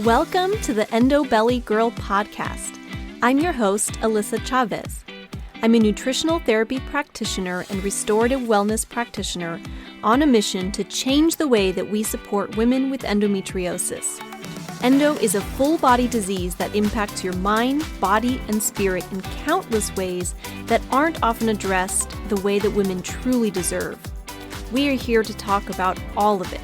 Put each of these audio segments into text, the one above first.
Welcome to the Endo Belly Girl Podcast. I'm your host, Alyssa Chavez. I'm a nutritional therapy practitioner and restorative wellness practitioner on a mission to change the way that we support women with endometriosis. Endo is a full-body disease that impacts your mind, body, and spirit in countless ways that aren't often addressed the way that women truly deserve. We are here to talk about all of it.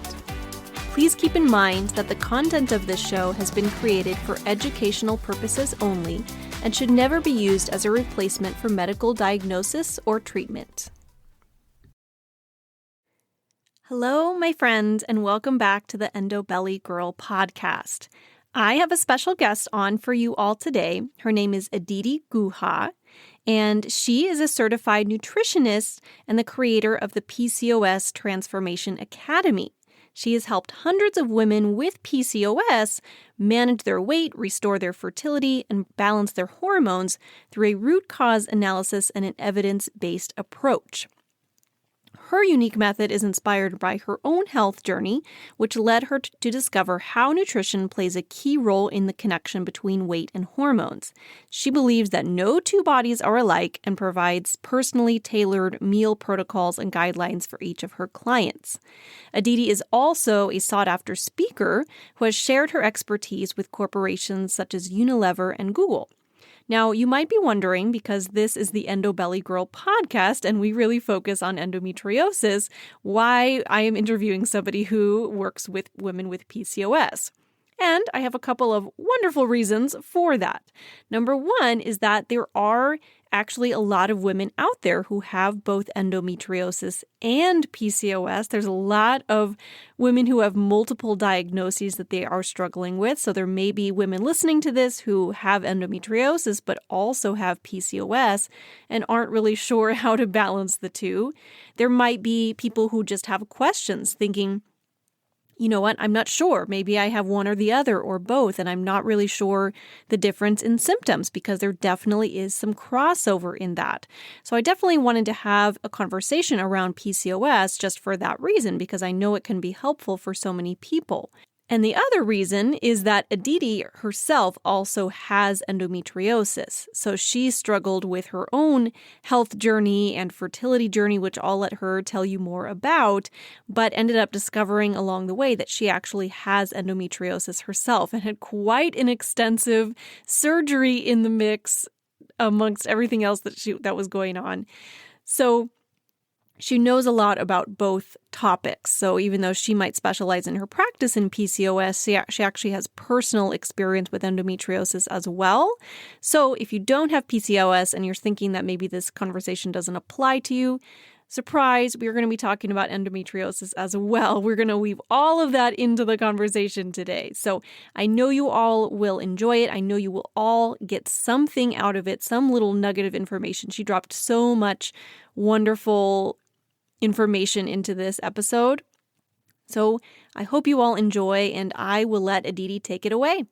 Please keep in mind that the content of this show has been created for educational purposes only and should never be used as a replacement for medical diagnosis or treatment. Hello, my friends, and welcome back to the Endo Belly Girl Podcast. I have a special guest on for you all today. Her name is Aditi Guha, and she is a certified nutritionist and the creator of the PCOS Transformation Academy. She has helped hundreds of women with PCOS manage their weight, restore their fertility, and balance their hormones through a root cause analysis and an evidence-based approach. Her unique method is inspired by her own health journey, which led her to discover how nutrition plays a key role in the connection between weight and hormones. She believes that no two bodies are alike and provides personally tailored meal protocols and guidelines for each of her clients. Aditi is also a sought-after speaker who has shared her expertise with corporations such as Unilever and Google. Now, you might be wondering, because this is the Endo Belly Girl podcast and we really focus on endometriosis, why I am interviewing somebody who works with women with PCOS. And I have a couple of wonderful reasons for that. Number one is that there are actually a lot of women out there who have both endometriosis and PCOS. There's a lot of women who have multiple diagnoses that they are struggling with. So there may be women listening to this who have endometriosis but also have PCOS and aren't really sure how to balance the two. There might be people who just have questions thinking, you know what, I'm not sure. Maybe I have one or the other or both, and I'm not really sure the difference in symptoms because there definitely is some crossover in that. So I definitely wanted to have a conversation around PCOS just for that reason, because I know it can be helpful for so many people. And the other reason is that Aditi herself also has endometriosis. So she struggled with her own health journey and fertility journey, which I'll let her tell you more about, but ended up discovering along the way that she actually has endometriosis herself and had quite an extensive surgery in the mix amongst everything else that was going on. So she knows a lot about both topics. So even though she might specialize in her practice in PCOS, she actually has personal experience with endometriosis as well. So if you don't have PCOS and you're thinking that maybe this conversation doesn't apply to you, surprise, we're going to be talking about endometriosis as well. We're going to weave all of that into the conversation today. So I know you all will enjoy it. I know you will all get something out of it, some little nugget of information. She dropped so much wonderful information into this episode. So I hope you all enjoy, and I will let Aditi take it away.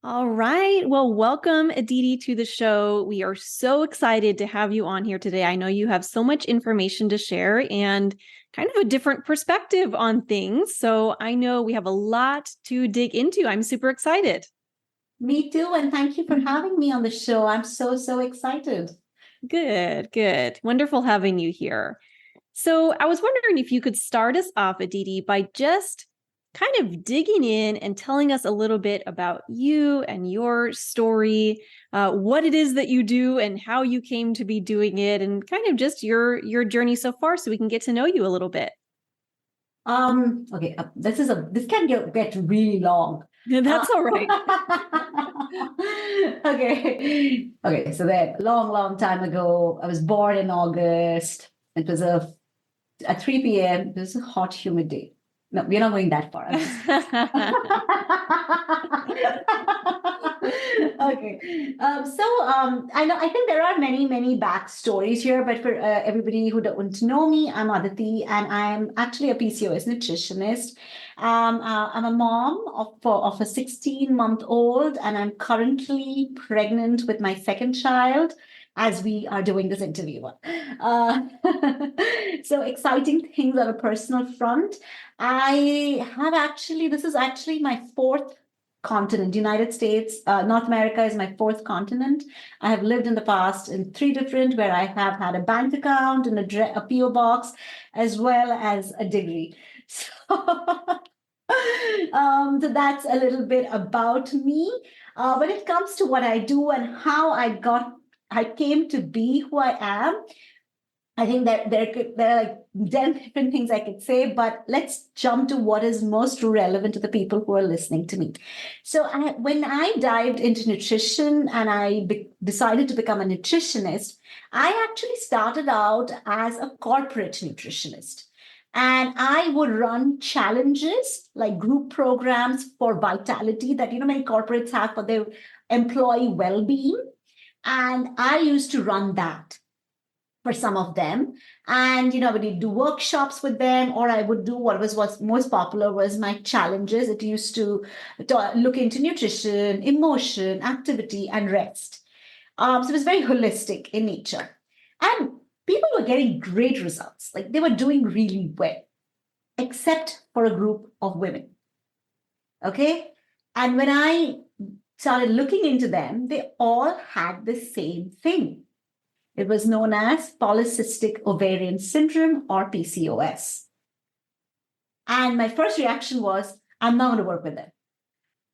All right. Well, welcome, Aditi, to the show. We are so excited to have you on here today. I know you have so much information to share and kind of a different perspective on things. So I know we have a lot to dig into. I'm super excited. Me too. And thank you for having me on the show. I'm so excited. Good. Wonderful having you here. So I was wondering if you could start us off, Aditi, by just kind of digging in and telling us a little bit about you and your story, what it is that you do and how you came to be doing it, and kind of just your journey so far so we can get to know you a little bit. Okay, this can get really long. That's all right. Okay. So that long time ago, I was born in August. It was at 3 p.m. It was a hot, humid day. No, we're not going that far. Okay. I think there are many backstories here, but for everybody who don't know me, I'm Aditi, and I'm actually a PCOS nutritionist. I'm a mom of a 16-month-old, and I'm currently pregnant with my second child. as we are doing this interview. Uh, so exciting things on a personal front. This is actually my fourth continent. United States, North America is my fourth continent. I have lived in the past in three different, where I have had a bank account and a PO box, as well as a degree. So, so that's a little bit about me. When it comes to what I do and how I came to be who I am, I think that there are like 10 different things I could say, but let's jump to what is most relevant to the people who are listening to me. So when I dived into nutrition and decided to become a nutritionist, I actually started out as a corporate nutritionist. And I would run challenges like group programs for vitality that, many corporates have for their employee well-being. And I used to run that for some of them. And, I would do workshops with them, or I would do what's most popular was my challenges. It used to look into nutrition, emotion, activity, and rest. So it was very holistic in nature. And people were getting great results. Like they were doing really well, except for a group of women. Okay. And when I started looking into them, they all had the same thing. It was known as Polycystic Ovarian Syndrome, or PCOS. And my first reaction was, I'm not going to work with them.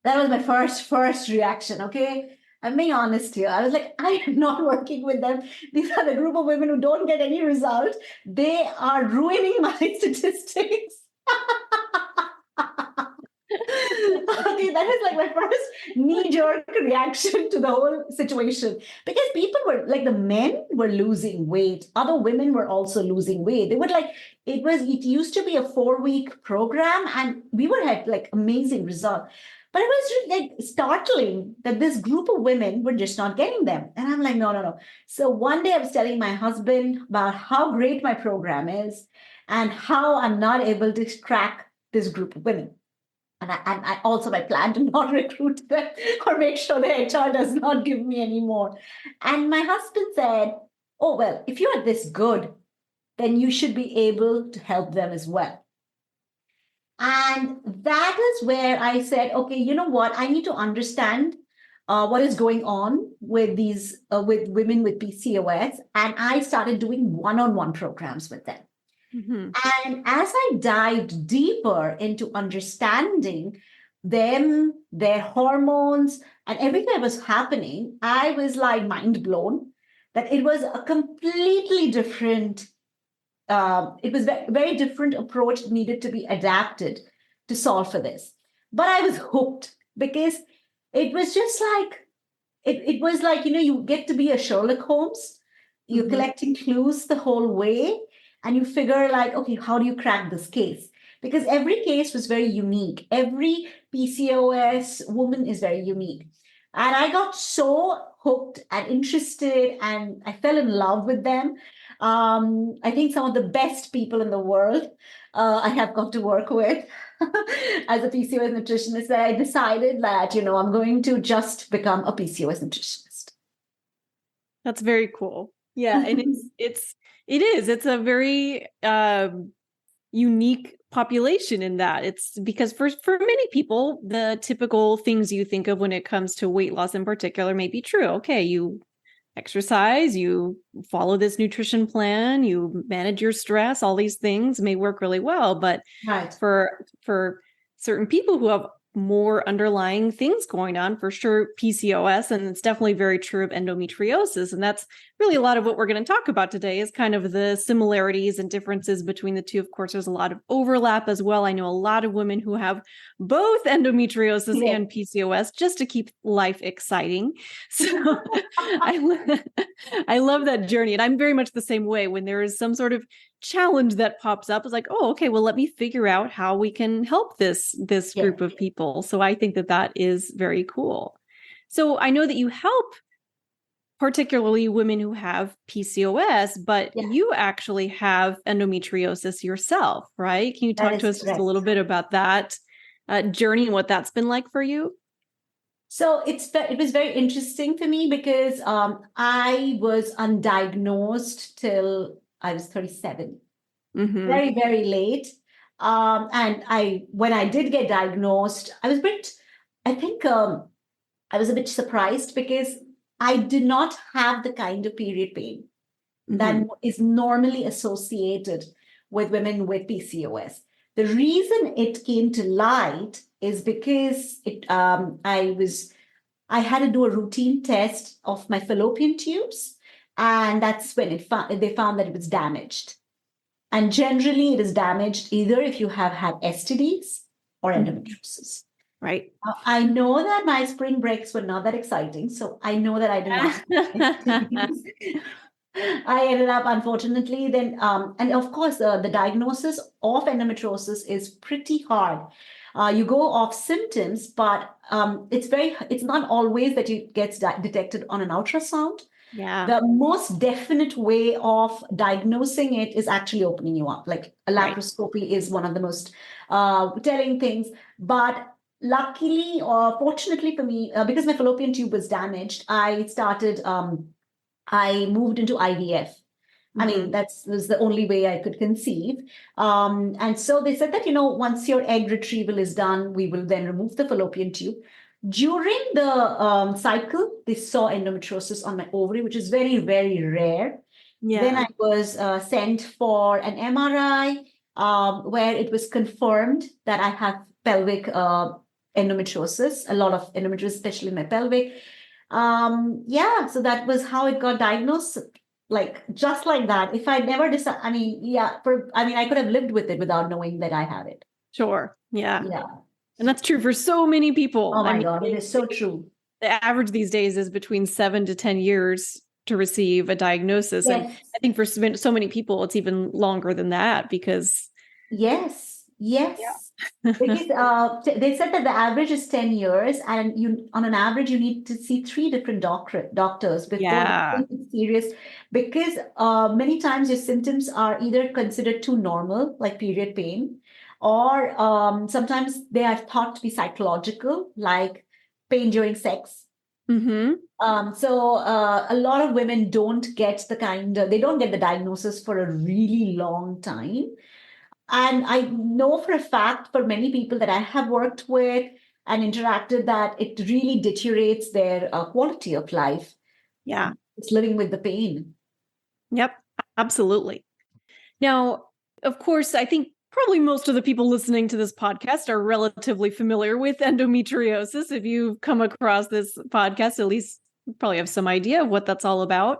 That was my first reaction, okay? I'm being honest here. I was like, I am not working with them. These are the group of women who don't get any result. They are ruining my statistics. Okay, that is like my first knee-jerk reaction to the whole situation, because people were like, the men were losing weight, other women were also losing weight. They would it used to be a 4-week program, and we would have like amazing results. But it was really like startling that this group of women were just not getting them. And I'm like, no. So one day I was telling my husband about how great my program is and how I'm not able to crack this group of women. And I also my plan to not recruit them or make sure the HR does not give me any more. And my husband said, oh, well, if you are this good, then you should be able to help them as well. And that is where I said, okay, you know what? I need to understand what is going on with these with women with PCOS. And I started doing one-on-one programs with them. Mm-hmm. And as I dived deeper into understanding them, their hormones, and everything that was happening, I was like mind blown that it was a completely different, it was very different approach needed to be adapted to solve for this. But I was hooked because it was just like, it was like, you get to be a Sherlock Holmes. You're mm-hmm. collecting clues the whole way. And you figure like, okay, how do you crack this case? Because every case was very unique. Every PCOS woman is very unique. And I got so hooked and interested, and I fell in love with them. I think some of the best people in the world I have got to work with as a PCOS nutritionist, that I decided that, I'm going to just become a PCOS nutritionist. That's very cool. Yeah. And it's a very unique population in that. It's because for many people, the typical things you think of when it comes to weight loss in particular may be true. Okay, you exercise, you follow this nutrition plan, you manage your stress, all these things may work really well. But right. for certain people who have more underlying things going on, for sure, PCOS, and it's definitely very true of endometriosis. And that's really a lot of what we're going to talk about today, is kind of the similarities and differences between the two. Of course, there's a lot of overlap as well. I know a lot of women who have both endometriosis and PCOS, just to keep life exciting. So I love that journey. And I'm very much the same way. When there is some sort of challenge that pops up, it's like, oh, okay, well, let me figure out how we can help this group of people. So I think that is very cool. So I know that you help particularly women who have PCOS, but you actually have endometriosis yourself, right? Can you talk to us just a little bit about that journey and what that's been like for you? So it was very interesting for me because I was undiagnosed till I was 37, Mm-hmm. very, very late. And when I did get diagnosed, I think I was a bit surprised because I did not have the kind of period pain Mm-hmm. that is normally associated with women with PCOS. The reason it came to light is because I had to do a routine test of my fallopian tubes, and that's when they found that it was damaged. And generally, it is damaged either if you have had STDs or Mm-hmm. endometriosis. Right. I know that my spring breaks were not that exciting, so I know that I did not have STDs. I ended up, unfortunately, then, and of course, the diagnosis of endometriosis is pretty hard. You go off symptoms, but it's not always that it gets detected on an ultrasound. Yeah. The most definite way of diagnosing it is actually opening you up. Like a Right. laparoscopy is one of the most telling things. But luckily or fortunately for me, because my fallopian tube was damaged, I moved into IVF. I mean, Mm-hmm. that was the only way I could conceive. And so they said that, once your egg retrieval is done, we will then remove the fallopian tube. During the cycle, they saw endometriosis on my ovary, which is very, very rare. Then Yeah. I was sent for an MRI where it was confirmed that I have pelvic endometriosis, a lot of endometriosis, especially in my pelvic. Yeah, so that was how it got diagnosed, like just like that. If I never decided, I mean, yeah, I could have lived with it without knowing that I have it. Sure. Yeah. Yeah. And that's true for so many people. Oh I my mean, God, it is so true. the average these days is between 7 to 10 years to receive a diagnosis. And Yes. I think for so many people, it's even longer than that because, Yes, yes. yeah. Because they said that the average is 10 years, and on an average, you need to see three different doctors before they Yeah. think it's serious. Because many times your symptoms are either considered too normal, like period pain, or sometimes they are thought to be psychological, like pain during sex. Mm-hmm. So a lot of women they don't get the diagnosis for a really long time. And I know for a fact for many people that I have worked with and interacted that it really deteriorates their quality of life. Yeah. It's living with the pain. Yep. Absolutely. Now, of course, I think probably most of the people listening to this podcast are relatively familiar with endometriosis. If you've come across this podcast, at least you probably have some idea of what that's all about.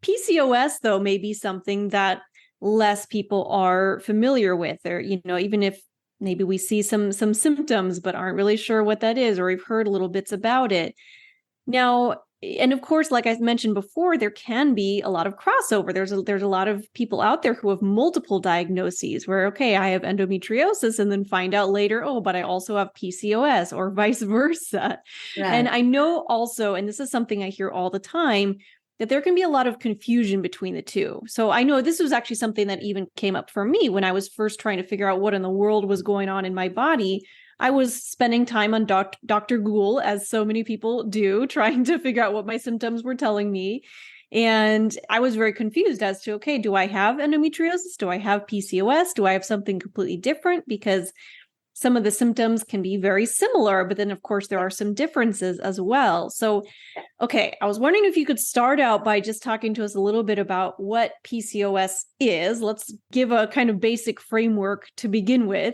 PCOS, though, may be something that less people are familiar with, or even if maybe we see some symptoms but aren't really sure what that is, or we've heard little bits about it. Now, and of course, like I mentioned before, there can be a lot of crossover. There's a lot of people out there who have multiple diagnoses where, okay, I have endometriosis and then find out later, oh, but I also have PCOS or vice versa. And Right. I know also, and this is something I hear all the time, that there can be a lot of confusion between the two. So I know this was actually something that even came up for me when I was first trying to figure out what in the world was going on in my body. I was spending time on Dr. Google, as so many people do, trying to figure out what my symptoms were telling me. And I was very confused as to, okay, do I have endometriosis? Do I have PCOS? Do I have something completely different? Because some of the symptoms can be very similar, but then, of course, there are some differences as well. So, okay, I was wondering if you could start out by just talking to us a little bit about what PCOS is. Let's give a kind of basic framework to begin with.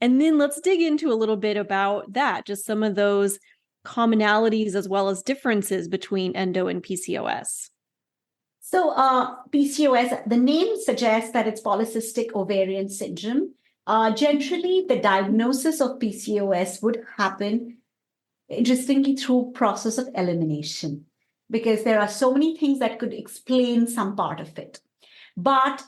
And then let's dig into a little bit about that, just some of those commonalities as well as differences between endo and PCOS. So PCOS, the name suggests that it's polycystic ovarian syndrome. Generally, the diagnosis of PCOS would happen interestingly through process of elimination, because there are so many things that could explain some part of it. But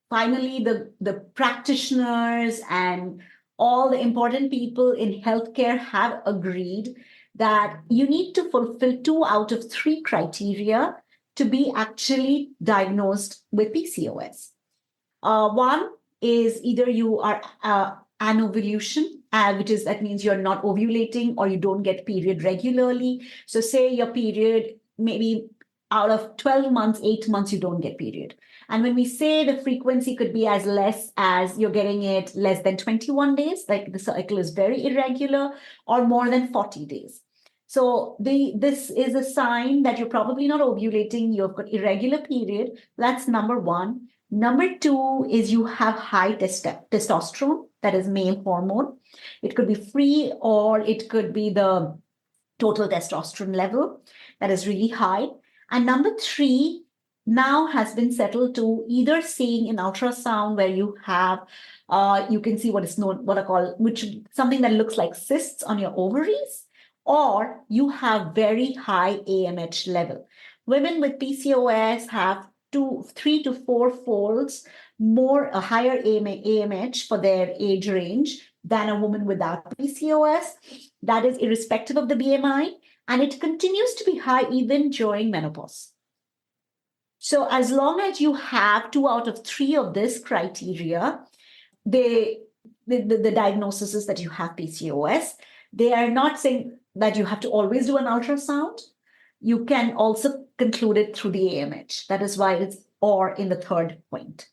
finally the practitioners and all the important people in healthcare have agreed that you need to fulfill 2 out of 3 criteria to be actually diagnosed with PCOS. One is either you are anovulation, that means you're not ovulating or you don't get period regularly. So say your period, maybe out of 12 months, 8 months, you don't get period. And when we say the frequency could be as less as you're getting it less than 21 days, like the cycle is very irregular, or more than 40 days. So this is a sign that you're probably not ovulating, you've got irregular period. That's number one. Number two is you have high testosterone, that is male hormone. It could be free or it could be the total testosterone level that is really high. And number three now has been settled to either seeing an ultrasound where you have, you can see what is known, what I call, which something that looks like cysts on your ovaries, or you have very high AMH level. Women with PCOS have 3 to 4 folds more a higher AMH for their age range than a woman without PCOS. That is irrespective of the BMI, and it continues to be high even during menopause. So as long as you have 2 out of 3 of this criteria, the diagnosis is that you have PCOS. They are not saying that you have to always do an ultrasound. You can also conclude it through the AMH. That is why it's or in the third point.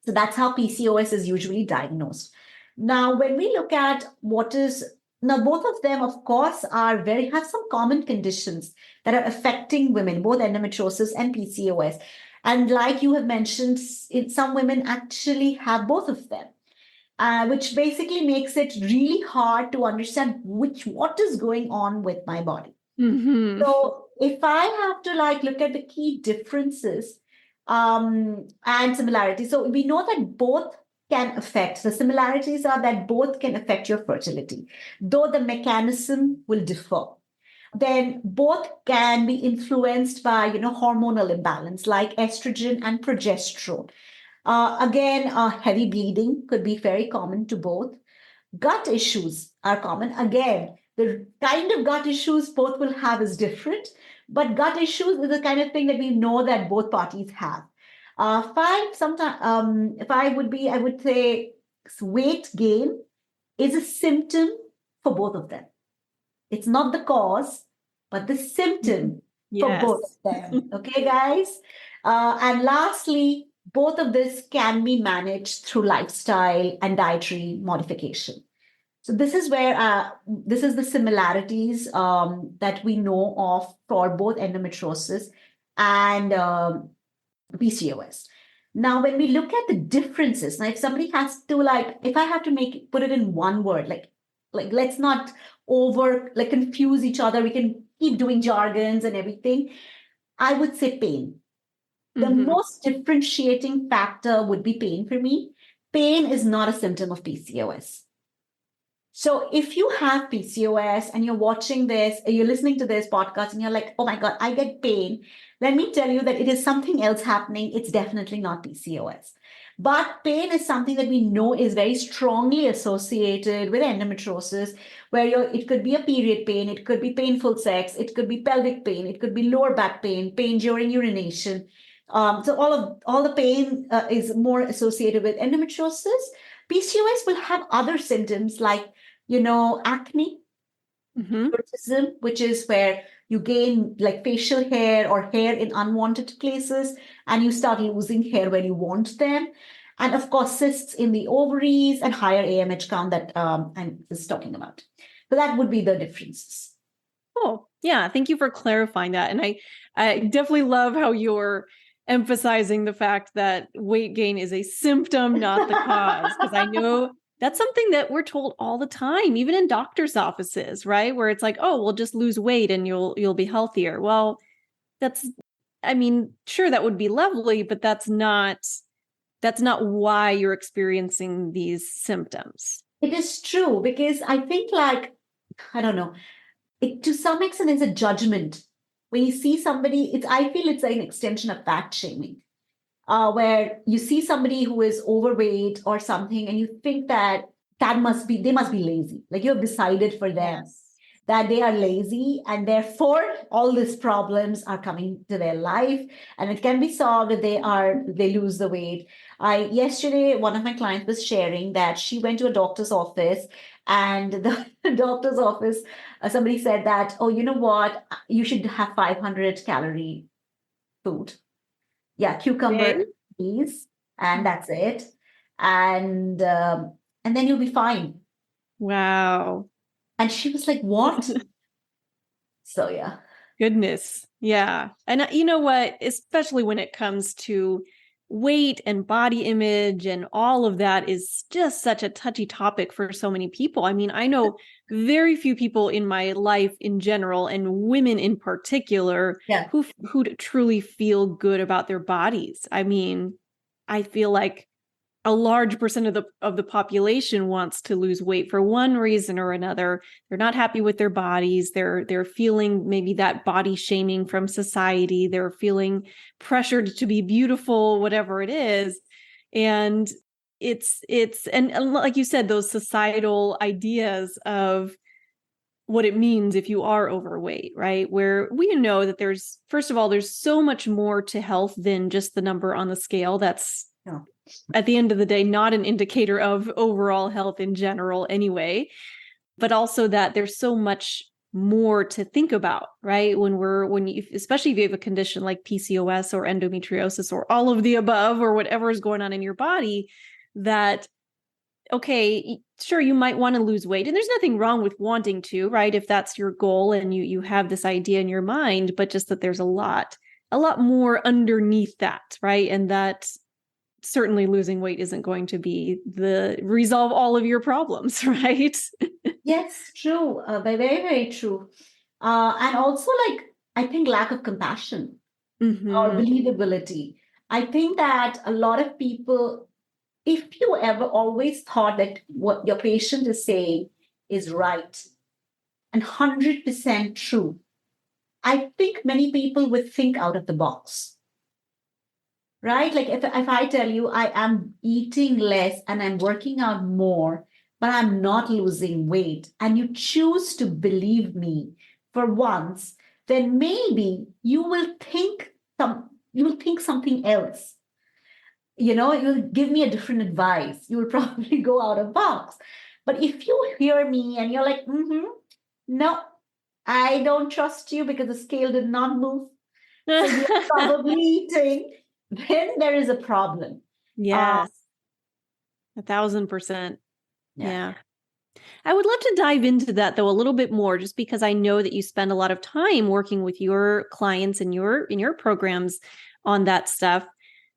So that's how PCOS is usually diagnosed. Now, when we look at now both of them, of course, have some common conditions that are affecting women, both endometriosis and PCOS. And like you have mentioned, some women actually have both of them. Which basically makes it really hard to understand what is going on with my body. Mm-hmm. So if I have to look at the key differences and similarities, so we know that both can affect, the similarities are that both can affect your fertility, though the mechanism will differ. Then both can be influenced by, hormonal imbalance like estrogen and progesterone. Again, heavy bleeding could be very common to both. Gut issues are common. Again, the kind of gut issues both will have is different, but gut issues is the kind of thing that we know that both parties have. I would say weight gain is a symptom for both of them. It's not the cause, but the symptom for both of them. Okay, guys? And lastly, both of this can be managed through lifestyle and dietary modification. So this is where this is the similarities that we know of for both endometriosis and PCOS. Now, when we look at the differences, now if somebody has to if I have to put it in one word, let's not confuse each other. We can keep doing jargons and everything. I would say pain. The most differentiating factor would be pain for me. Pain is not a symptom of PCOS. So if you have PCOS and you're watching this, you're listening to this podcast and you're like, oh my God, I get pain. Let me tell you that it is something else happening. It's definitely not PCOS. But pain is something that we know is very strongly associated with endometriosis, where it could be a period pain, it could be painful sex, it could be pelvic pain, it could be lower back pain, pain during urination. So all the pain is more associated with endometriosis. PCOS will have other symptoms like, acne, hirsutism, which is where you gain facial hair or hair in unwanted places, and you start losing hair when you want them. And of course, cysts in the ovaries and higher AMH count that I'm just talking about. So that would be the differences. Oh, yeah. Thank you for clarifying that. And I definitely love how you're emphasizing the fact that weight gain is a symptom, not the cause, because I know that's something that we're told all the time, even in doctors' offices, right? Where it's like, oh, we'll just lose weight and you'll be healthier. Well, sure, that would be lovely, but that's not why you're experiencing these symptoms. It is true, because I think I don't know, to some extent is a judgment. When you see somebody, I feel it's an extension of fat shaming, where you see somebody who is overweight or something, and you think that they must be lazy. Like you have decided for them that they are lazy, and therefore all these problems are coming to their life, and it can be solved if they lose the weight. Yesterday, one of my clients was sharing that she went to a doctor's office And the doctor's office, somebody said that, oh, you know what? You should have 500 calorie food. Yeah, cucumber, Okay. peas, and that's it. And and then you'll be fine. Wow. And she was like, what? So yeah. Goodness. Yeah. And you know what? Especially when it comes to weight and body image and all of that is just such a touchy topic for so many people. I mean, I know very few people in my life in general and women in particular Yeah. who truly feel good about their bodies. I mean, I feel like a large percent of the population wants to lose weight for one reason or another. They're not happy with their bodies. They're feeling maybe that body shaming from society. They're feeling pressured to be beautiful, whatever it is. And and like you said, those societal ideas of what it means if you are overweight, right? Where we know that there's, first of all, there's so much more to health than just the number on the scale. That's Yeah. at the end of the day, not an indicator of overall health in general anyway, but also that there's so much more to think about, right? When you, especially if you have a condition like PCOS or endometriosis or all of the above or whatever is going on in your body, that okay, sure, you might want to lose weight. And there's nothing wrong with wanting to, right? If that's your goal and you have this idea in your mind, but just that there's a lot more underneath that, right? And that certainly losing weight isn't going to be the resolve all of your problems, right? Yes, true. Very, very true. And also, like, I think lack of compassion or Mm-hmm. believability. I think that a lot of people, if you ever always thought that what your patient is saying is right and 100% true, I think many people would think out of the box, right? Like if I tell you I am eating less and I'm working out more, but I'm not losing weight, and you choose to believe me for once, then maybe you will think something else. You'll give me a different advice. You will probably go out of box. But if you hear me and you're like, no, I don't trust you because the scale did not move. So you're probably eating, then there is a problem. Yes, 1,000%. Yeah. Yeah. I would love to dive into that though a little bit more, just because I know that you spend a lot of time working with your clients and your programs on that stuff.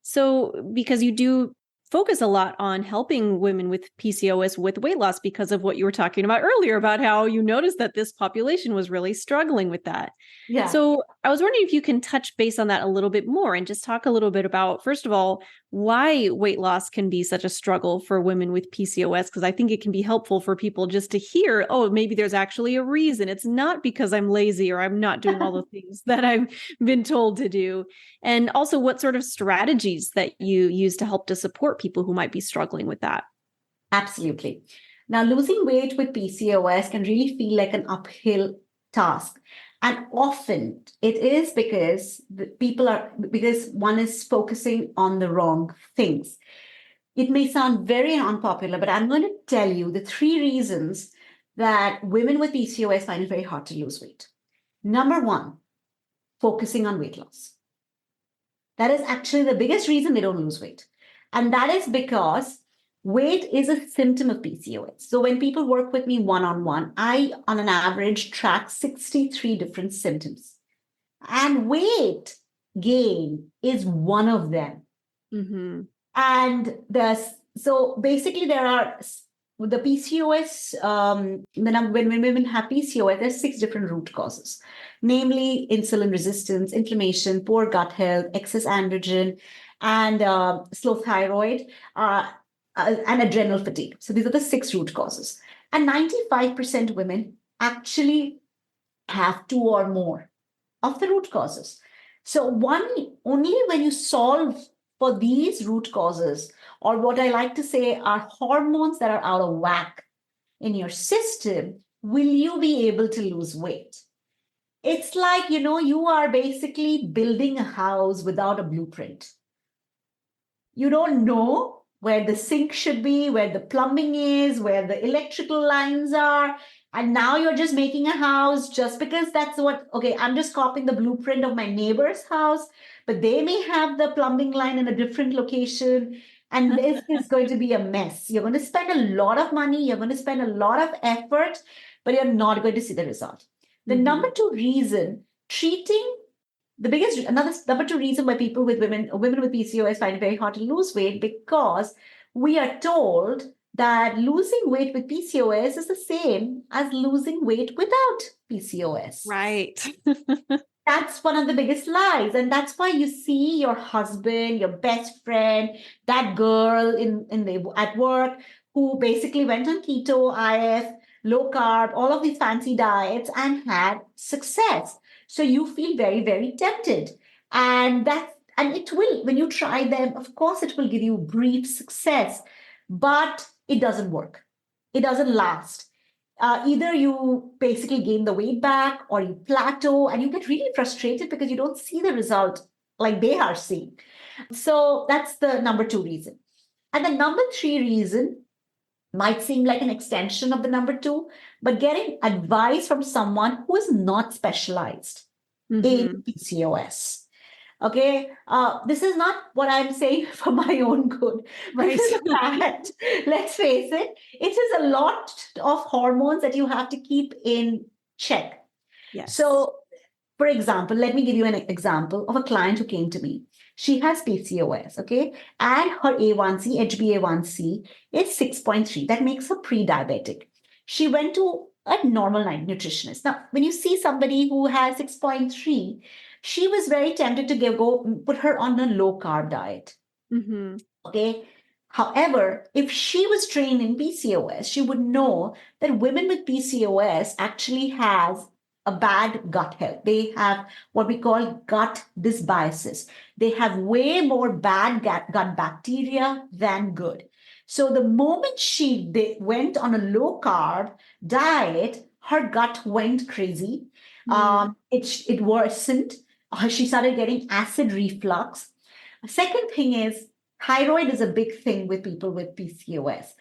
So because you do focus a lot on helping women with PCOS with weight loss because of what you were talking about earlier about how you noticed that this population was really struggling with that. Yeah. So I was wondering if you can touch base on that a little bit more and just talk a little bit about, first of all, why weight loss can be such a struggle for women with PCOS, because I think it can be helpful for people just to hear, oh, maybe there's actually a reason. It's not because I'm lazy or I'm not doing all the things that I've been told to do. And also what sort of strategies that you use to help to support people who might be struggling with that. Absolutely. Now, losing weight with PCOS can really feel like an uphill task. And often it is because one is focusing on the wrong things. It may sound very unpopular, but I'm going to tell you the 3 reasons that women with PCOS find it very hard to lose weight. Number one, focusing on weight loss. That is actually the biggest reason they don't lose weight. And that is because weight is a symptom of PCOS. So when people work with me one-on-one, I, on an average, track 63 different symptoms. And weight gain is one of them. Mm-hmm. And so basically there are the PCOS, when women have PCOS, there's 6 different root causes, namely insulin resistance, inflammation, poor gut health, excess androgen, and slow thyroid, and adrenal fatigue. So these are the 6 root causes. And 95% women actually have 2 or more of the root causes. So only when you solve for these root causes, or what I like to say are hormones that are out of whack in your system, will you be able to lose weight. It's like, you are basically building a house without a blueprint. You don't know where the sink should be, where the plumbing is, where the electrical lines are. And now you're just making a house just because that's what, okay, I'm just copying the blueprint of my neighbor's house, but they may have the plumbing line in a different location. And this is going to be a mess. You're going to spend a lot of money, you're going to spend a lot of effort, but you're not going to see the result. The number two reason, treating another number two reason why women with PCOS find it very hard to lose weight, because we are told that losing weight with PCOS is the same as losing weight without PCOS. Right. That's one of the biggest lies. And that's why you see your husband, your best friend, that girl at work who basically went on keto, IF, low carb, all of these fancy diets and had success. So you feel very, very tempted. And it will, when you try them, of course, it will give you brief success, but it doesn't work. It doesn't last. Either you basically gain the weight back or you plateau and you get really frustrated because you don't see the result like they are seeing. So that's the number two reason. And the number three reason might seem like an extension of the number two, but getting advice from someone who is not specialized in PCOS. Okay, this is not what I'm saying for my own good. Right. Let's face it, it is a lot of hormones that you have to keep in check. Yes. So, for example, let me give you an example of a client who came to me. She has PCOS, okay, and her A1C, HbA1c is 6.3. That makes her pre-diabetic. She went to a normal nutritionist. Now, when you see somebody who has 6.3, she was very tempted to go put her on a low carb diet. Okay. However, if she was trained in PCOS, she would know that women with PCOS actually has a bad gut health. They have what we call gut dysbiosis. They have way more bad gut bacteria than good. So the moment they went on a low carb diet, her gut went crazy. It worsened. She started getting acid reflux. Second thing is thyroid is a big thing with people with PCOS.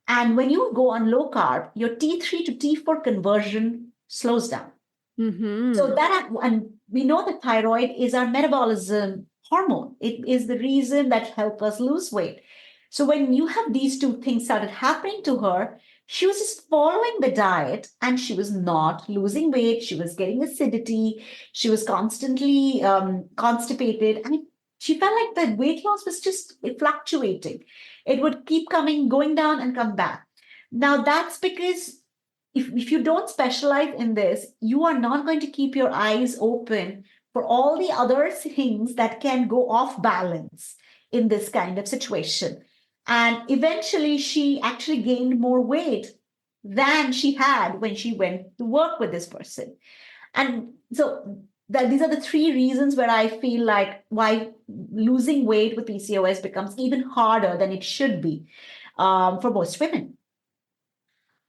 And when you go on low carb, your T3 to T4 conversion slows down. So and we know that thyroid is our metabolism hormone. It is the reason that helps us lose weight. So when you have these two things started happening to her, she was just following the diet and she was not losing weight. She was getting acidity. She was constantly constipated. And she felt like the weight loss was just fluctuating. It would keep going down and come back. Now, that's because if you don't specialize in this, you are not going to keep your eyes open for all the other things that can go off balance in this kind of situation. And eventually, she actually gained more weight than she had when she went to work with this person. And so these are the three reasons where I feel like why losing weight with PCOS becomes even harder than it should be for most women.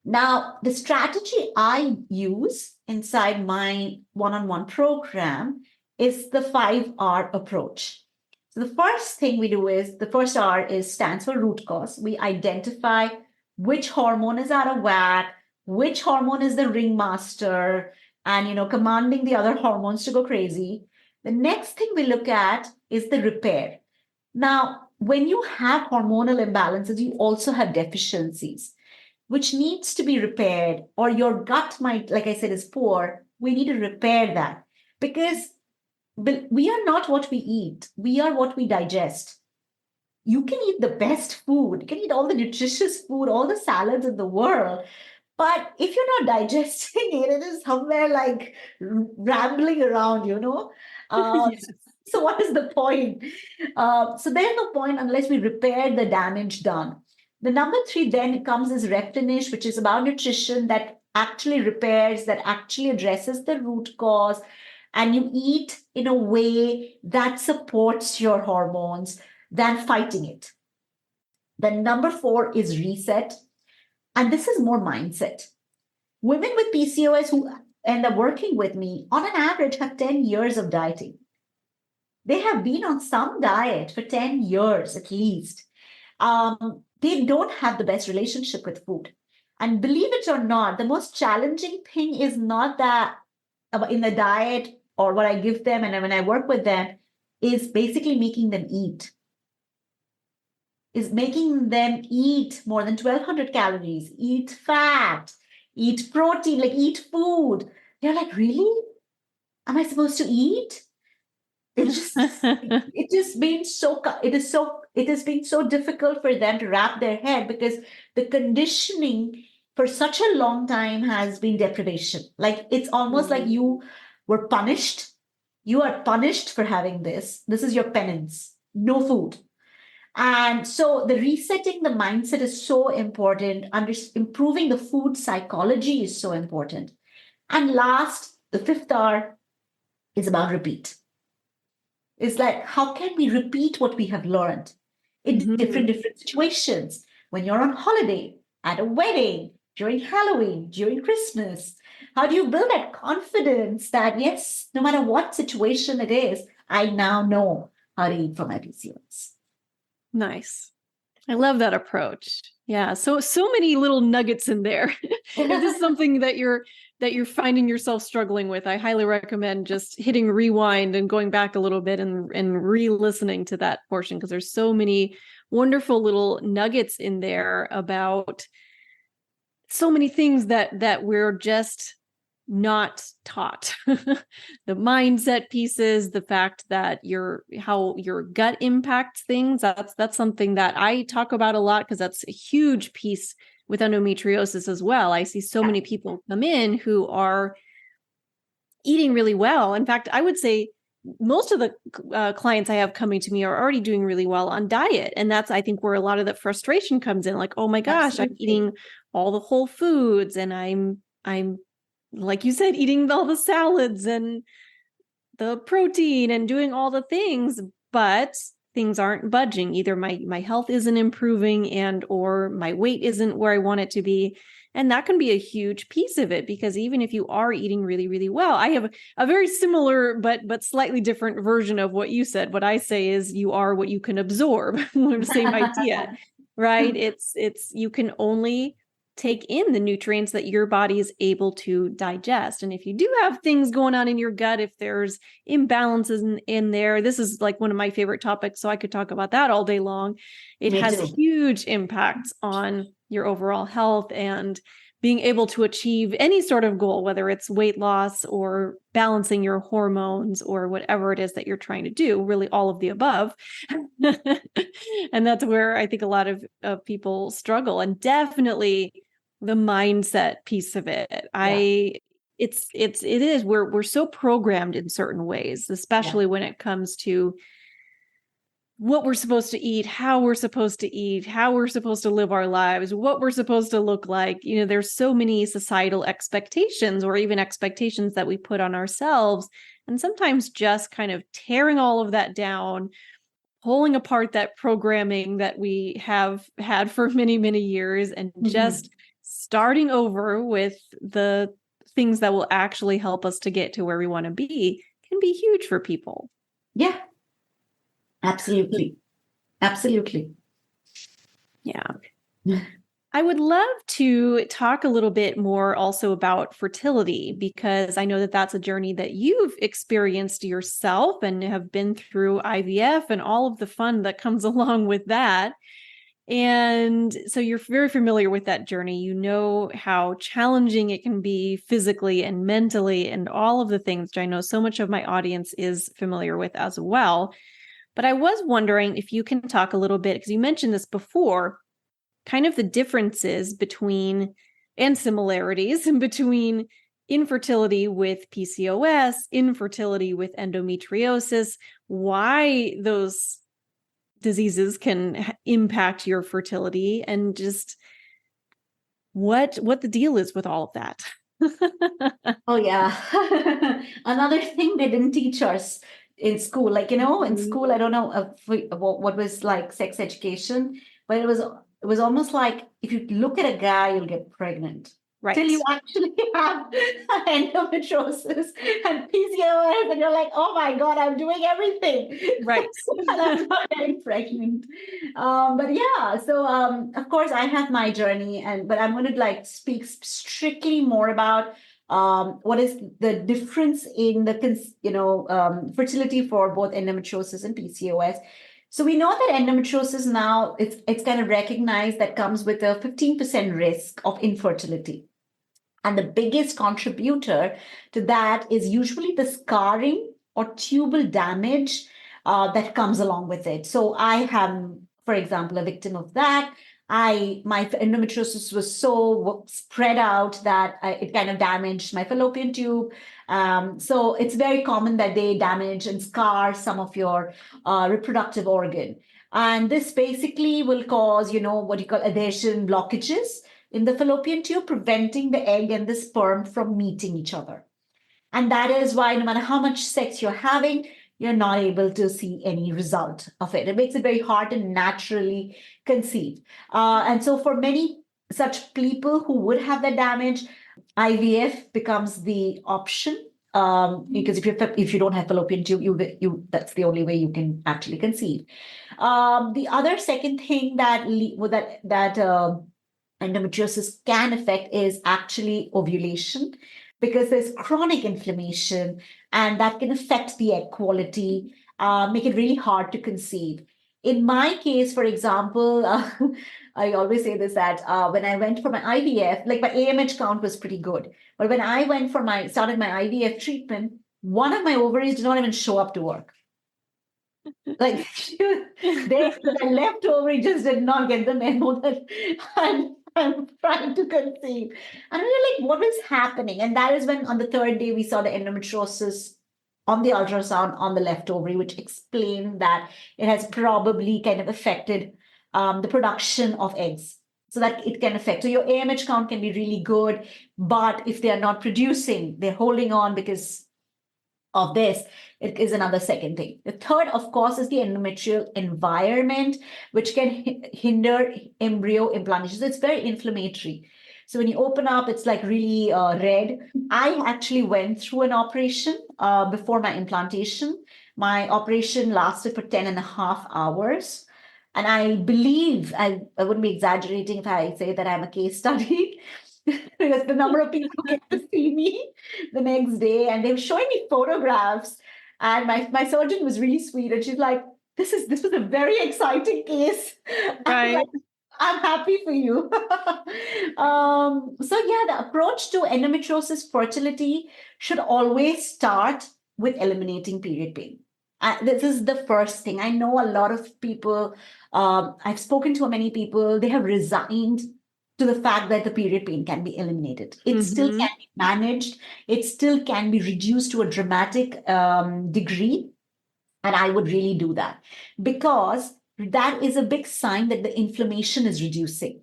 Now, the strategy I use inside my one-on-one program is the 5R approach. So the first thing we do is, the first R stands for root cause. We identify which hormone is out of whack, which hormone is the ringmaster, and commanding the other hormones to go crazy. The next thing we look at is the repair. Now, when you have hormonal imbalances, you also have deficiencies, which needs to be repaired, or your gut might, like I said, is poor. We need to repair that because we are not what we eat. We are what we digest. You can eat the best food. You can eat all the nutritious food, all the salads in the world. But if you're not digesting it, it is somewhere like rambling around, Yes. So what is the point? So there's no point unless we repair the damage done. The number 3 then comes as replenish, which is about nutrition that actually repairs, that actually addresses the root cause. And you eat in a way that supports your hormones than fighting it. Then number 4 is reset. And this is more mindset. Women with PCOS who end up working with me on an average have 10 years of dieting. They have been on some diet for 10 years at least. they don't have the best relationship with food. And believe it or not, the most challenging thing is not that in the diet or what I give them and when I work with them is basically making them eat. Is making them eat more than 1,200 calories, eat fat, eat protein, like eat food. They're like, really? Am I supposed to eat? It just been so it has been so difficult for them to wrap their head because the conditioning for such a long time has been deprivation. Like it's almost like you were punished. You are punished for having this. This is your penance. No food. And so the resetting the mindset is so important. Improving the food psychology is so important. And last, the fifth R is about repeat. It's like, how can we repeat what we have learned in different situations? When you're on holiday, at a wedding, during Halloween, during Christmas, how do you build that confidence that, yes, no matter what situation it is, I now know how to eat for my PCOS? Nice. I love that approach. Yeah. So many little nuggets in there. If this is something that you're finding yourself struggling with, I highly recommend just hitting rewind and going back a little bit and re-listening to that portion, because there's so many wonderful little nuggets in there about so many things that we're just not taught. The mindset pieces, the fact that how your gut impacts things, that's something that I talk about a lot because that's a huge piece with endometriosis as well. I see so many people come in who are eating really well. In fact, I would say most of the clients I have coming to me are already doing really well on diet. And that's, I think, where a lot of the frustration comes in. Like, oh my gosh, I'm eating all the whole foods and I'm like you said, eating all the salads and the protein and doing all the things, but things aren't budging. Either my health isn't improving and or my weight isn't where I want it to be. And that can be a huge piece of it, because even if you are eating really, really well, I have a very similar but slightly different version of what you said. What I say is you are what you can absorb. Same idea, right? It's you can only take in the nutrients that your body is able to digest. And if you do have things going on in your gut, if there's imbalances in there, this is like one of my favorite topics, so I could talk about that all day long. It has huge impacts on your overall health and being able to achieve any sort of goal, whether it's weight loss or balancing your hormones or whatever it is that you're trying to do, really all of the above. And that's where I think a lot of people struggle, and definitely the mindset piece of it. It is, we're so programmed in certain ways, especially when it comes to what we're supposed to eat, how we're supposed to live our lives, what we're supposed to look like. You know, there's so many societal expectations or even expectations that we put on ourselves. And sometimes just kind of tearing all of that down, pulling apart that programming that we have had for many, many years, and just starting over with the things that will actually help us to get to where we want to be can be huge for people. Yeah. Absolutely. Absolutely. Yeah. I would love to talk a little bit more also about fertility, because I know that that's a journey that you've experienced yourself and have been through IVF and all of the fun that comes along with that. And so you're very familiar with that journey. You know how challenging it can be physically and mentally and all of the things, which I know so much of my audience is familiar with as well. But I was wondering if you can talk a little bit, because you mentioned this before, kind of the differences between and similarities between infertility with PCOS, infertility with endometriosis, why those diseases can impact your fertility, and just what the deal is with all of that. Oh, yeah. Another thing they didn't teach us in school, like, in school, I don't know what was like sex education, but it was almost like if you look at a guy, you'll get pregnant. till Right. you actually have endometriosis and PCOS, and you're like, oh my God, I'm doing everything. Right. And I'm not getting pregnant. But yeah, so of course I have my journey, but I'm going to like speak strictly more about what is the difference in the fertility for both endometriosis and PCOS. So we know that endometriosis now it's kind of recognized that comes with a 15% risk of infertility. And the biggest contributor to that is usually the scarring or tubal damage that comes along with it. So I am, for example, a victim of that. My endometriosis was so spread out that it kind of damaged my fallopian tube. So it's very common that they damage and scar some of your reproductive organ. And this basically will cause, what you call adhesion blockages in the fallopian tube, preventing the egg and the sperm from meeting each other. And that is why no matter how much sex you're having, you're not able to see any result of it. It makes it very hard to naturally conceive. And so for many such people who would have that damage, IVF becomes the option. Because if you don't have fallopian tube, that's the only way you can actually conceive. The other second thing that endometriosis can affect is actually ovulation, because there's chronic inflammation and that can affect the egg quality, make it really hard to conceive. In my case, for example, I always say this that when I went for my IVF, like my AMH count was pretty good. But when I started my IVF treatment, one of my ovaries did not even show up to work. Like the left ovary just did not get the memo that I'm trying to conceive. And we were like, what is happening? And that is when on the third day we saw the endometriosis on the ultrasound on the left ovary, which explained that it has probably kind of affected the production of eggs. So that it can affect. So your AMH count can be really good, but if they are not producing, they're holding on because of this, it is another second thing. The third, of course, is the endometrial environment, which can hinder embryo implantation. So it's very inflammatory. So when you open up, it's like really red. I actually went through an operation before my implantation. My operation lasted for 10 and a half hours. And I believe, I wouldn't be exaggerating if I say that I'm a case study, because the number of people who came to see me the next day, and they were showing me photographs, and my surgeon was really sweet, and she's like, this was a very exciting case. Right. I'm happy for you. So yeah, the approach to endometriosis fertility should always start with eliminating period pain. This is the first thing. I know a lot of people, I've spoken to many people, they have resigned to the fact that the period pain can be eliminated. It still can be managed. It still can be reduced to a dramatic degree. And I would really do that, because that is a big sign that the inflammation is reducing.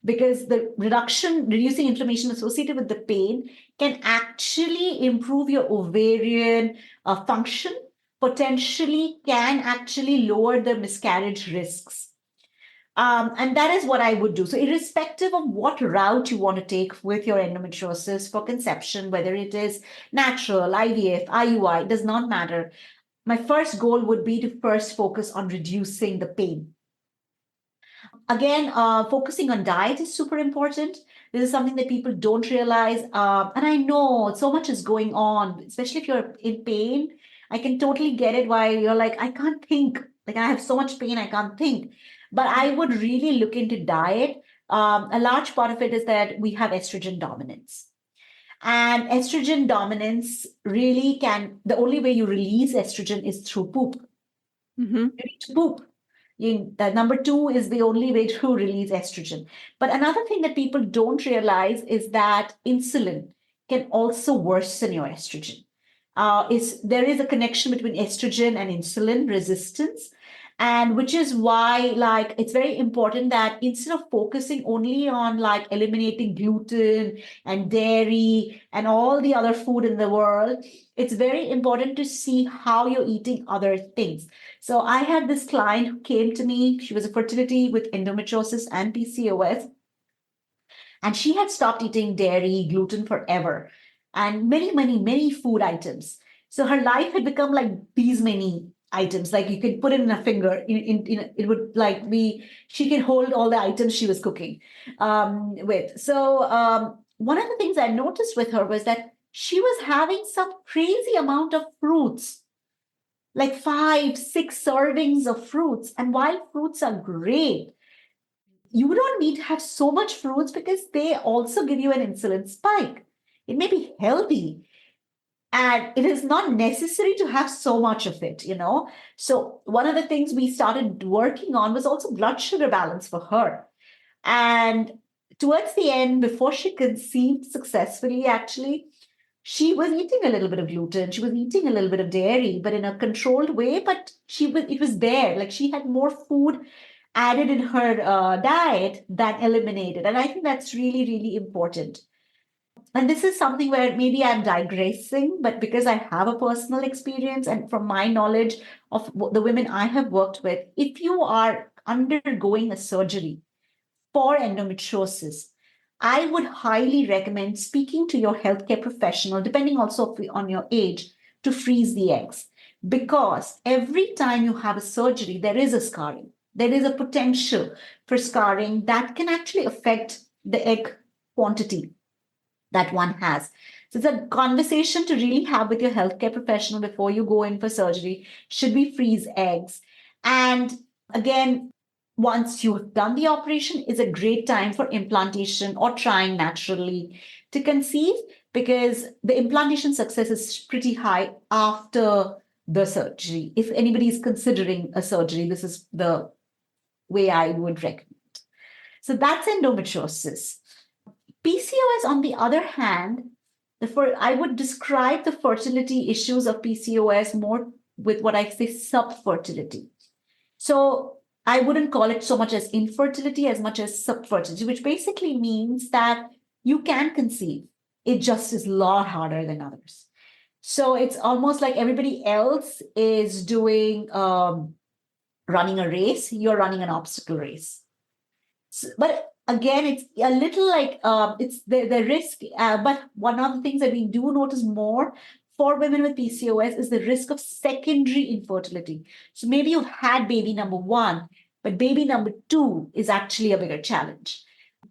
Because the reducing inflammation associated with the pain can actually improve your ovarian function, potentially can actually lower the miscarriage risks. And that is what I would do. So, irrespective of what route you want to take with your endometriosis for conception, whether it is natural, IVF, IUI, does not matter. My first goal would be to first focus on reducing the pain. Again, focusing on diet is super important. This is something that people don't realize. And I know so much is going on, especially if you're in pain. I can totally get it why you're like, I can't think. Like, I have so much pain, I can't think. But I would really look into diet. A large part of it is that we have estrogen dominance. And estrogen dominance really the only way you release estrogen is through poop. You need to poop. Number two is the only way to release estrogen. But another thing that people don't realize is that insulin can also worsen your estrogen. There is a connection between estrogen and insulin resistance. And which is why, like, it's very important that instead of focusing only on like eliminating gluten and dairy and all the other food in the world, it's very important to see how you're eating other things. So I had this client who came to me. She was a fertility with endometriosis and PCOS. And she had stopped eating dairy, gluten forever, and many, many, many food items. So her life had become like these many items. Like you could put it in a finger. It would like be, she could hold all the items she was cooking with. So one of the things I noticed with her was that she was having some crazy amount of fruits, like 5, 6 servings of fruits. And while fruits are great, you don't need to have so much fruits because they also give you an insulin spike. It may be healthy, and it is not necessary to have so much of it. So one of the things we started working on was also blood sugar balance for her. And towards the end, before she conceived successfully, actually, she was eating a little bit of gluten, she was eating a little bit of dairy, but in a controlled way. But it was there, like she had more food added in her diet than eliminated. And I think that's really, really important. And this is something where maybe I'm digressing, but because I have a personal experience and from my knowledge of the women I have worked with, if you are undergoing a surgery for endometriosis, I would highly recommend speaking to your healthcare professional, depending also on your age, to freeze the eggs. Because every time you have a surgery, there is a scarring. There is a potential for scarring that can actually affect the egg quantity that one has. So it's a conversation to really have with your healthcare professional before you go in for surgery. Should we freeze eggs? And again, once you have done the operation, is a great time for implantation or trying naturally to conceive, because the implantation success is pretty high after the surgery. If anybody is considering a surgery, this is the way I would recommend. So that's endometriosis. PCOS, on the other hand, I would describe the fertility issues of PCOS more with what I say subfertility. So I wouldn't call it so much as infertility as much as subfertility, which basically means that you can conceive. It just is a lot harder than others. So it's almost like everybody else is doing running a race, you're running an obstacle race. So, but again, it's a little like it's the risk. But one of the things that we do notice more for women with PCOS is the risk of secondary infertility. So maybe you've had baby number one, but baby number two is actually a bigger challenge.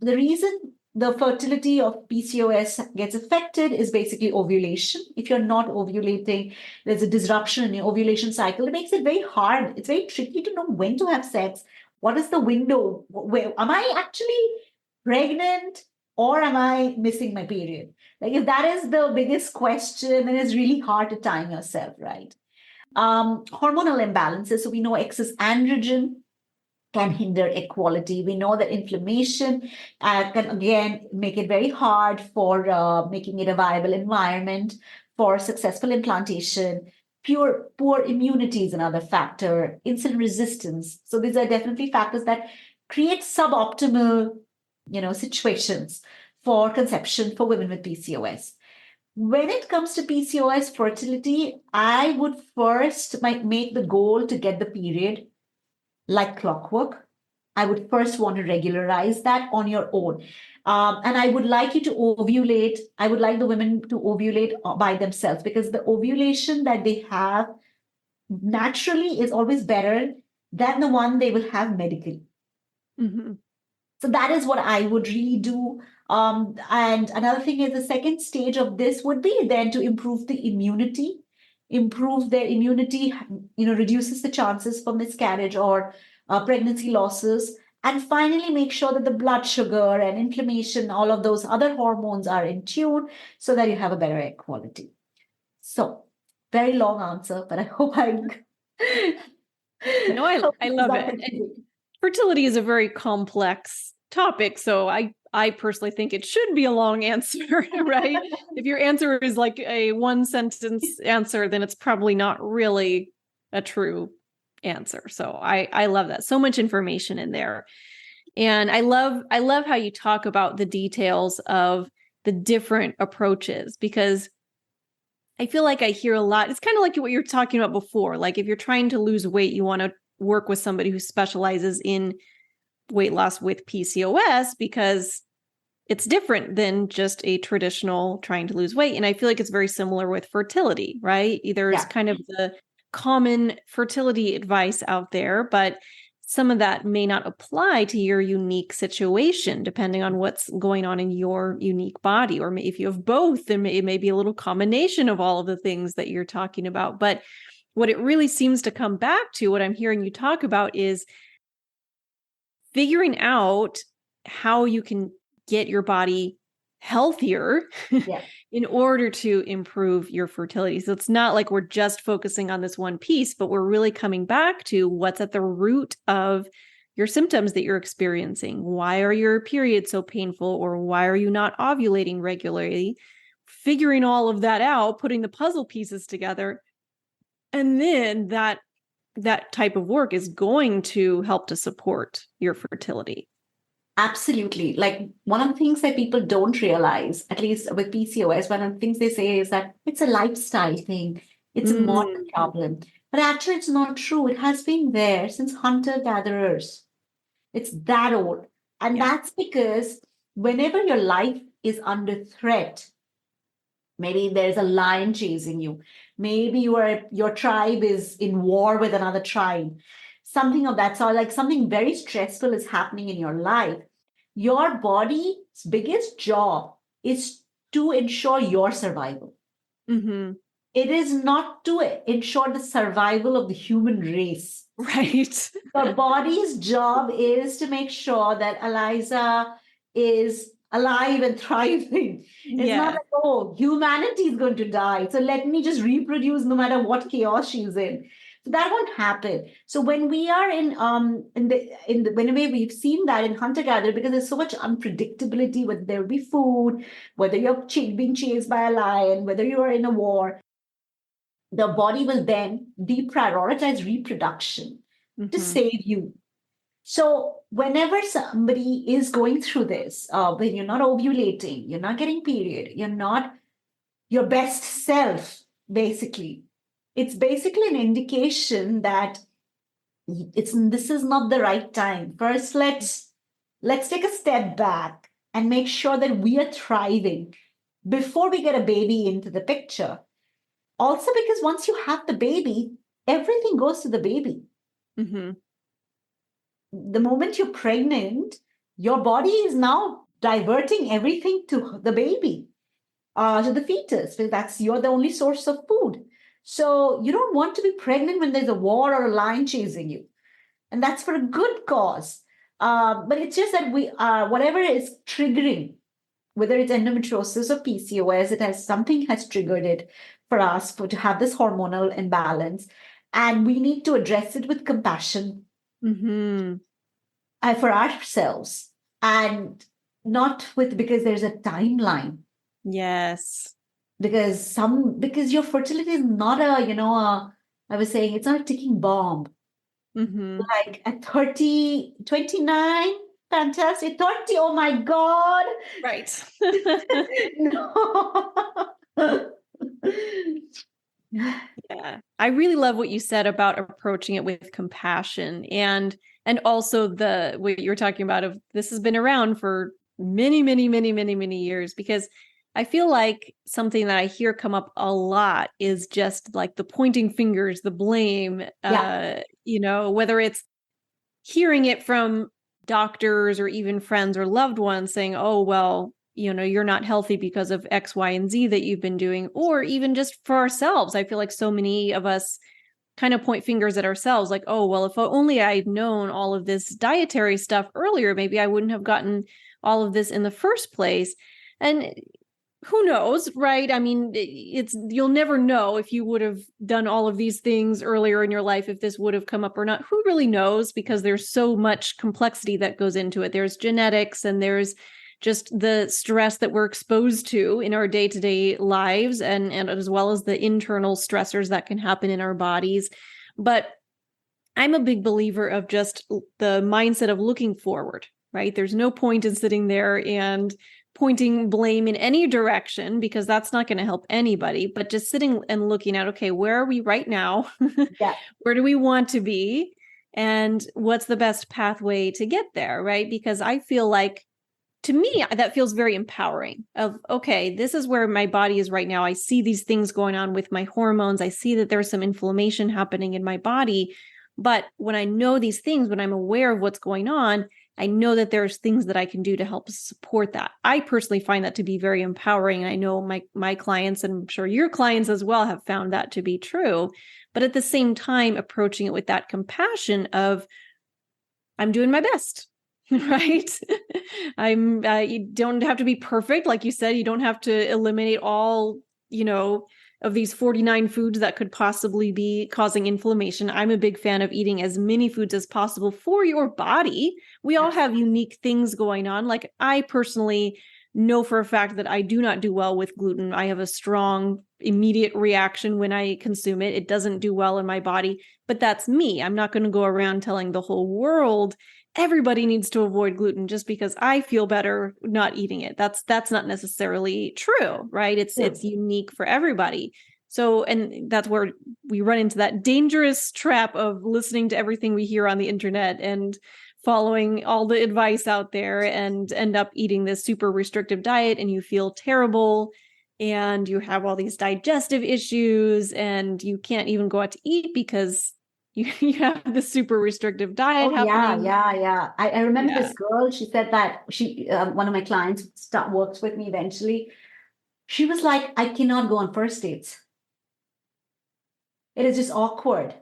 The reason the fertility of PCOS gets affected is basically ovulation. If you're not ovulating, there's a disruption in your ovulation cycle. It makes it very hard. It's very tricky to know when to have sex. What is the window? Where am I actually pregnant or am I missing my period? Like if that is the biggest question, then it's really hard to time yourself, right? Hormonal imbalances. So we know excess androgen can hinder equality. We know that inflammation can again make it very hard for making it a viable environment for successful implantation. Poor immunity is another factor. Insulin resistance. So these are definitely factors that create suboptimal, situations for conception for women with PCOS. When it comes to PCOS fertility, I would first make the goal to get the period like clockwork. I would first want to regularize that on your own. And I would like you to ovulate. I would like the women to ovulate by themselves, because the ovulation that they have naturally is always better than the one they will have medically. Mm-hmm. So that is what I would really do. And another thing is the second stage of this would be then to improve the immunity. Improve their immunity, reduces the chances for miscarriage or pregnancy losses. And finally, make sure that the blood sugar and inflammation, all of those other hormones are in tune so that you have a better egg quality. So, very long answer, but I hope I. No, I love it. And fertility is a very complex topic, so I personally think it should be a long answer, right? If your answer is like a one sentence answer, then it's probably not really a true answer. So I love that. So much information in there. And I love how you talk about the details of the different approaches, because I feel like I hear a lot. It's kind of like what you're talking about before. Like if you're trying to lose weight, you want to work with somebody who specializes in weight loss with PCOS, because it's different than just a traditional trying to lose weight. And I feel like it's very similar with fertility, right? There's kind of the common fertility advice out there, but some of that may not apply to your unique situation, depending on what's going on in your unique body. Or if you have both, then it may be a little combination of all of the things that you're talking about. But what it really seems to come back to, what I'm hearing you talk about, is figuring out how you can get your body healthier in order to improve your fertility. So it's not like we're just focusing on this one piece, but we're really coming back to what's at the root of your symptoms that you're experiencing. Why are your periods so painful, or why are you not ovulating regularly? Figuring all of that out, putting the puzzle pieces together, and then that type of work is going to help to support your fertility. Absolutely. Like, one of the things that people don't realize, at least with PCOS, one of the things they say is that it's a lifestyle thing. It's a modern problem. But actually, it's not true. It has been there since hunter-gatherers. It's that old. And that's because whenever your life is under threat, maybe there's a lion chasing you, maybe your tribe is in war with another tribe, something of that sort, like something very stressful is happening in your life, your body's biggest job is to ensure your survival. Mm-hmm. It is not to ensure the survival of the human race. Right. The body's job is to make sure that Eliza is alive and thriving. It's not like, oh, humanity is going to die, so let me just reproduce no matter what chaos she's in. So that won't happen. So when we are whenever we've seen that in hunter gatherer, because there's so much unpredictability, whether there will be food, whether you're being chased by a lion, whether you are in a war, the body will then deprioritize reproduction to save you. So whenever somebody is going through this, when you're not ovulating, you're not getting period, you're not your best self, basically, it's basically an indication that this is not the right time. First, let's take a step back and make sure that we are thriving before we get a baby into the picture. Also, because once you have the baby, everything goes to the baby. Mm-hmm. The moment you're pregnant, your body is now diverting everything to the baby, to the fetus, because you're the only source of food. So you don't want to be pregnant when there's a war or a lion chasing you. And that's for a good cause. But it's just that whatever is triggering, whether it's endometriosis or PCOS, something has triggered it for us to have this hormonal imbalance. And we need to address it with compassion for ourselves, and not because there's a timeline. Yes. Because your fertility is not I was saying, it's not a ticking bomb. Like at 30, 29, fantastic. 30, oh my God. Right. No. Yeah. I really love what you said about approaching it with compassion, and also what you're talking about of this has been around for many, many, many, many, many years, because I feel like something that I hear come up a lot is just like the pointing fingers, the blame, whether it's hearing it from doctors or even friends or loved ones saying, oh, well, you're not healthy because of X, Y, and Z that you've been doing, or even just for ourselves. I feel like so many of us kind of point fingers at ourselves like, oh, well, if only I'd known all of this dietary stuff earlier, maybe I wouldn't have gotten all of this in the first place. And who knows, right? I mean, you'll never know if you would have done all of these things earlier in your life, if this would have come up or not. Who really knows? Because there's so much complexity that goes into it. There's genetics, and there's just the stress that we're exposed to in our day-to-day lives, and as well as the internal stressors that can happen in our bodies. But I'm a big believer of just the mindset of looking forward, right? There's no point in sitting there and pointing blame in any direction, because that's not going to help anybody, but just sitting and looking at, okay, where are we right now? Where do we want to be? And what's the best pathway to get there, right? Because I feel like to me, that feels very empowering of, okay, this is where my body is right now. I see these things going on with my hormones. I see that there's some inflammation happening in my body. But when I know these things, when I'm aware of what's going on, I know that there's things that I can do to help support that. I personally find that to be very empowering. And I know my clients, and I'm sure your clients as well, have found that to be true. But at the same time, approaching it with that compassion of, I'm doing my best. Right. You don't have to be perfect. Like you said, you don't have to eliminate all, of these 49 foods that could possibly be causing inflammation. I'm a big fan of eating as many foods as possible for your body. We all have unique things going on. Like I personally know for a fact that I do not do well with gluten. I have a strong immediate reaction when I consume it. It doesn't do well in my body, but that's me. I'm not going to go around telling the whole world everybody needs to avoid gluten just because I feel better not eating it. That's not necessarily true, right? It's unique for everybody. So, and that's where we run into that dangerous trap of listening to everything we hear on the internet and following all the advice out there and end up eating this super restrictive diet, and you feel terrible and you have all these digestive issues and you can't even go out to eat because you have the super restrictive diet happening. Yeah. I remember this girl, she said that one of my clients works with me eventually. She was like, I cannot go on first dates. It is just awkward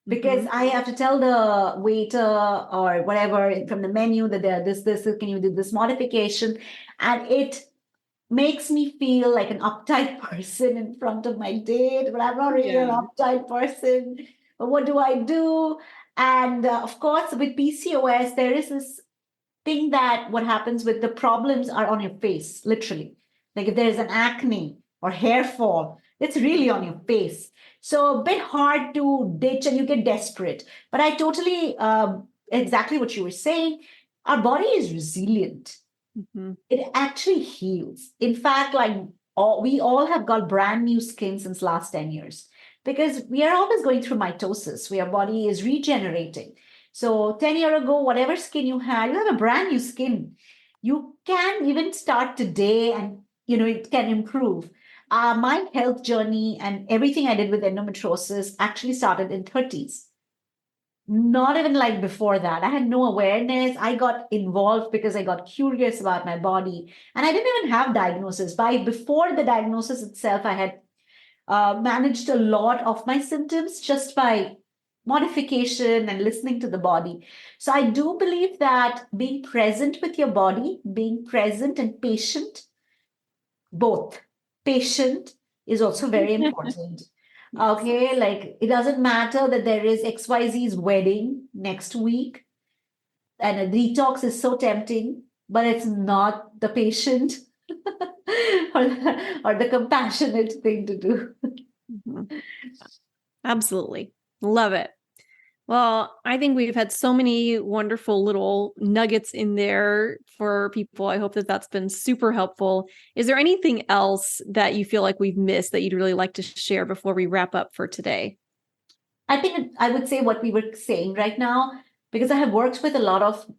because I have to tell the waiter or whatever from the menu that this, can you do this modification? And it makes me feel like an uptight person in front of my date, but I'm not really an uptight person. But what do I do? And of course, with PCOS, there is this thing that what happens with the problems are on your face, literally. Like if there's an acne or hair fall, it's really on your face. So a bit hard to ditch and you get desperate. But I totally, exactly what you were saying, our body is resilient. It actually heals. In fact, we all have got brand new skin since last 10 years because we are always going through mitosis where our body is regenerating. So 10 years ago, whatever skin you had, you have a brand new skin. You can even start today and, it can improve. My health journey and everything I did with endometriosis actually started in 30s. Not even like before that. I had no awareness. I got involved because I got curious about my body. And I didn't even have diagnosis. Before the diagnosis itself, I had managed a lot of my symptoms just by modification and listening to the body. So I do believe that being present with your body, being present and patient, both patient is also very important. Okay, like it doesn't matter that there is XYZ's wedding next week and a detox is so tempting, but it's not the patient or the compassionate thing to do. Absolutely. Love it. Well, I think we've had so many wonderful little nuggets in there for people. I hope that that's been super helpful. Is there anything else that you feel like we've missed that you'd really like to share before we wrap up for today? I think I would say what we were saying right now, because I have worked with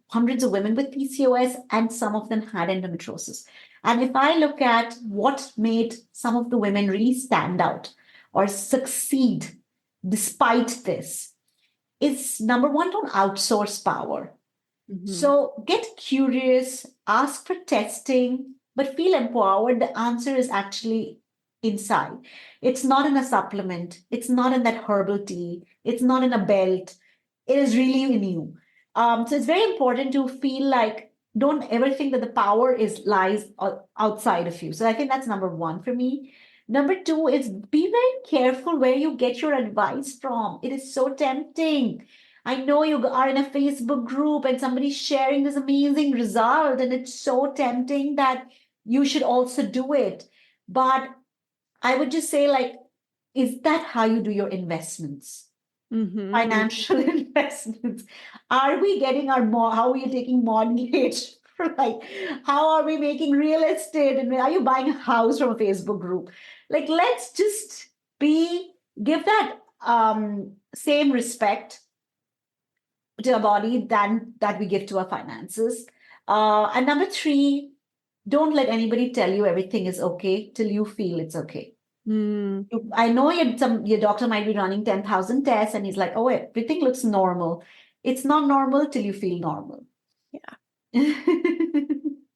hundreds of women with PCOS, and some of them had endometriosis. And if I look at what made some of the women really stand out or succeed despite this, is number one, don't outsource power. So get curious, ask for testing, but feel empowered. The answer is actually inside. It's not in a supplement. It's not in that herbal tea. It's not in a belt. It is really in you. So it's very important to feel like, don't ever think that the power lies outside of you. So I think that's number one for me. Number two is be very careful where you get your advice from. It is so tempting. I know you are in a Facebook group and somebody's sharing this amazing result, and it's so tempting that you should also do it. But I would just say, is that how you do your investments? Financial investments. Are we getting how are we taking mortgage? How are we making real estate? And are you buying a house from a Facebook group? Let's just give that same respect to our body that we give to our finances. And number three, don't let anybody tell you everything is okay till you feel it's okay. I know your doctor might be running 10,000 tests and he's like, oh, everything looks normal. It's not normal till you feel normal. Yeah.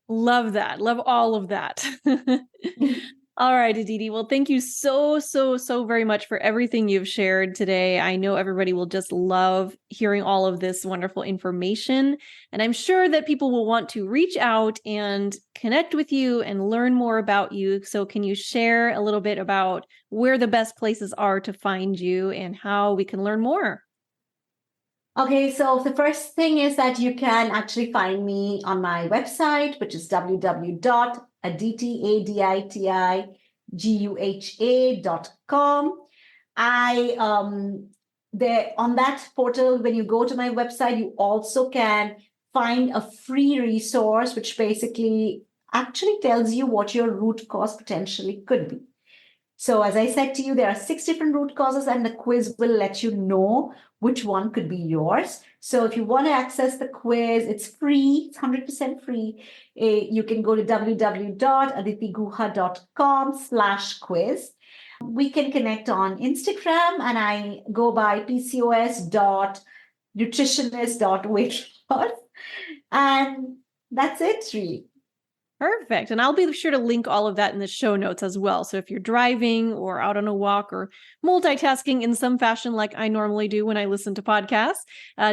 Love that. Love all of that. All right, Aditi. Well, thank you so very much for everything you've shared today. I know everybody will just love hearing all of this wonderful information. And I'm sure that people will want to reach out and connect with you and learn more about you. So can you share a little bit about where the best places are to find you and how we can learn more? Okay, so the first thing is that you can actually find me on my website, which is www.aditiguha.com. There on that portal, when you go to my website, you also can find a free resource, which basically actually tells you what your root cause potentially could be. So as I said to you, there are 6 different root causes and the quiz will let you know which one could be yours. So if you want to access the quiz, it's free, it's 100% free. You can go to www.aditiguha.com/quiz. We can connect on Instagram and I go by PCOS.nutritionist.weight-loss. And that's it, really. Perfect. And I'll be sure to link all of that in the show notes as well. So if you're driving or out on a walk or multitasking in some fashion, like I normally do when I listen to podcasts,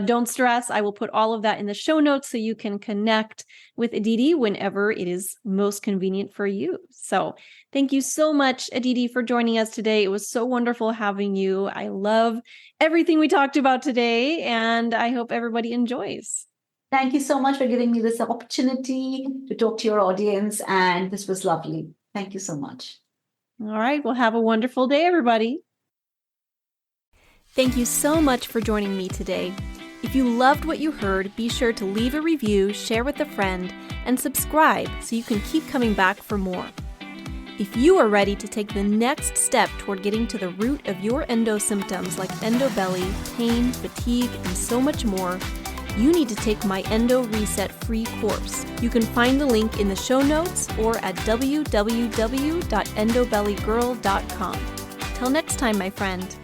don't stress. I will put all of that in the show notes so you can connect with Aditi whenever it is most convenient for you. So thank you so much, Aditi, for joining us today. It was so wonderful having you. I love everything we talked about today, and I hope everybody enjoys. Thank you so much for giving me this opportunity to talk to your audience, and this was lovely. Thank you so much. All right. Well, have a wonderful day, everybody. Thank you so much for joining me today. If you loved what you heard, be sure to leave a review, share with a friend, and subscribe so you can keep coming back for more. If you are ready to take the next step toward getting to the root of your endo symptoms like endo belly, pain, fatigue, and so much more, you need to take my Endo Reset free course. You can find the link in the show notes or at www.endobellygirl.com. Till next time, my friend.